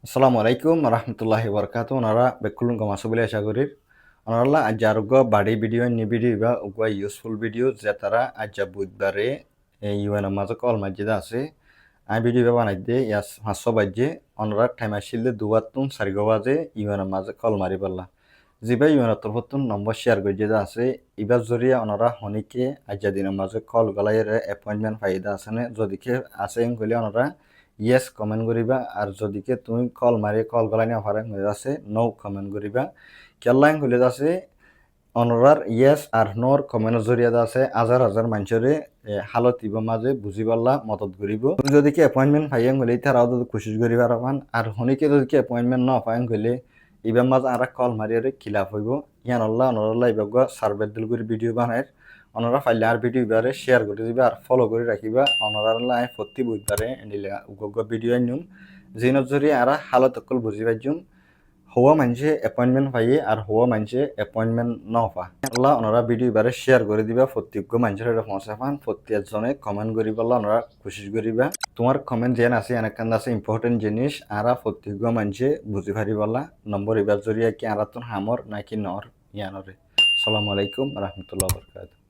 আসসালামু আলাইকুম রহমতুল্লাহি বরকাত ওনারা বেকুলুন গমাসো বলে আশা করি ওনারা আজ আরোগ্য বাড়ি ভিডিও নি ভিডিও বা উগুয়া ইউজফুল ভিডিও যে তারা আজ বুধবারে ইউএন মাঝে কল মসজিদে আছে আই ভিডিও বানাই দিয়ে ইয়াস 500 বাজে ওনারা টাইম আসলে দুয়াতুন সারিগো বাজে ইউএন মাঝে কল মারি পারলা জিবা ইউএন তরফতুন নম্বর শেয়ার করে যে আছে ইবার জরিয়া ওনারা হনিকে আজ দিনের মাঝে কল গলাইয়ের অ্যাপয়েন্টমেন্ট ফাইদা আছে না যদিকে আছে হলে ওনারা ইয়েস কমেন্ট করিবা আর যদিকে তুমি কল মারি কল গলাই না পারে হয়ে আছে নো কমেন্ট করিবা কেল্লাইন হলে আছে অনরার ইয়েস আর নোর কমেন্টের জরিয়া আছে হাজার হাজার মানুষের হালত ইব মাঝে বুঝি পারলা মদত করিব তুমি যদি কি অ্যাপয়েন্টমেন্ট পাইয়াং হলে তারাও যদি কোশিশ করিবার পান আর হনিকে যদি কি অ্যাপয়েন্টমেন্ট না পাইয়াং হলে ইবার মাঝে আর কল মারিয়ারে খিলাফ হইব ইয়ান আল্লাহ অনরাল্লাহ ইবাগ সার্ভে দিল করে ভিডিও বানায় অনরা ফাইলে আর ভিডিও বারে শেয়ার করে দিবা আর ফলো করে রাখিবা অনরাল্লাহ প্রতি বুধবারে এন্ডিলে উগগ ভিডিও আনুম জিনত জরিয়া আর হালত অকল বুঝি পাইজুম হওয়া মানুষে অ্যাপয়েন্টমেন্ট পাইয়ে আর হওয়া মানুষে অ্যাপয়েন্টমেন্ট ন পা আল্লাহ ওনারা ভিডিও এবারে শেয়ার করে দিবা প্রত্যেক মানুষের এটা পৌঁছা পান প্রত্যেকজনে কমেন্ট করি পারলা ওনারা কোশিশ করিবা তোমার কমেন্ট যেন আছে এনাকান আছে ইম্পর্টেন্ট জিনিস আরা প্রত্যেক মানুষে বুঝি পারি পারলা নম্বর এবার জরিয়া কি আরা তোর হামর নাকি নর ইয়ানরে আসসালামু আলাইকুম রহমতুল্লাহ বরকাত